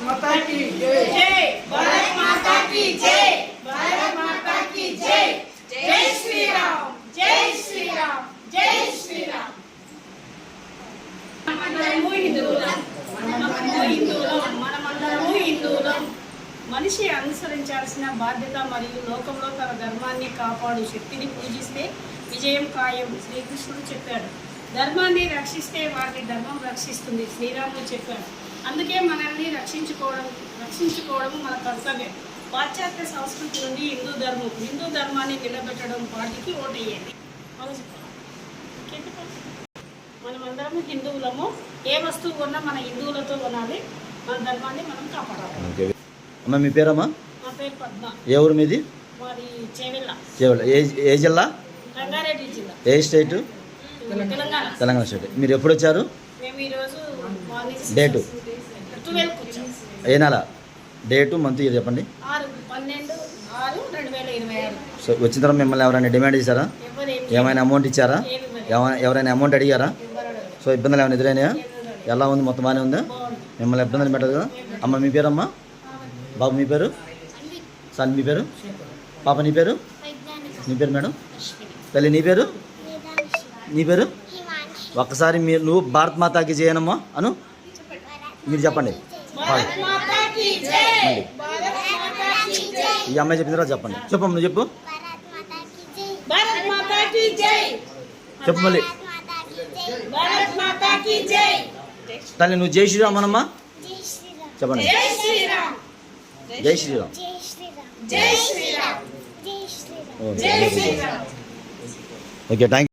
माता की जय। भारत माता की जय। भारत माता की जय। जय श्री राम। जय श्री राम। जय श्री राम। మనమందరము హిందువులం. మనిషి అనుసరించాల్సిన బాధ్యత మరియు లోకంలో తన ధర్మాన్ని కాపాడు శక్తిని పూజిస్తే విజయం ఖాయం. శ్రీకృష్ణుడు చెప్పాడు. ధర్మాన్ని రక్షిస్తే వాటి ధర్మం రక్షిస్తుంది. శ్రీరాముడు చెప్పాడు. అందుకే మనల్ని రక్షించుకోవడం మన కర్తవ్యం. పాశ్చాత్య సంస్కృతి నుండి హిందూ ధర్మాన్ని నిలబెట్టడం వాటికి ఓటేయండి. మనమందరము హిందువులము. ఏ వస్తువు కొన్నా మన హిందువులతో కొనాలి. మన ధర్మాన్ని మనం కాపాడాలి. అమ్మ మీ పేరమ్మా? నా పేరు పద్మ. ఏ ఊరు మీది? మాది చేవెళ్ళ. ఏ జిల్లా? రంగారెడ్డి జిల్లా. ఏ స్టేట్? తెలంగాణ స్టేట్. మీరు ఎప్పుడు వచ్చారు? మేము ఈరోజు డేటు? 12కి వచ్చాం. ఏ నెల? డేటు మంత్ చెప్పండి. 6/12/2026. సో వచ్చిన తర్వాత మిమ్మల్ని ఎవరైనా డిమాండ్ చేశారా? ఏమైనా అమౌంట్ ఇచ్చారా? ఎవరైనా అమౌంట్ అడిగారా? సో ఇబ్బందులు ఏమైనా ఎదురైనాయా? ఎలా ఉంది? మొత్తం బాగానే ఉందా? మిమ్మల్ని ఇబ్బందులు పెట్టదు కదా? అమ్మ మీ పేరమ్మా? బాబు మీ పేరు? సన్ మీ పేరు? పాప నీ పేరు? నీ పేరు మేడం? తల్లి నీ పేరు? నీ పేరు? ఒక్కసారి నువ్వు భారత్ మాతాకి జయనమ్మా అను మీరు చెప్పండి. ఈ అమ్మాయి చెప్పిన తర్వాత చెప్పండి. చెప్పమ్మ నువ్వు చెప్పు. చెప్పు మళ్ళీ. తల్లి నువ్వు జై శ్రీరామ్ అనమ్మా చెప్పండి. జై శ్రీరామ్. Okay thank you.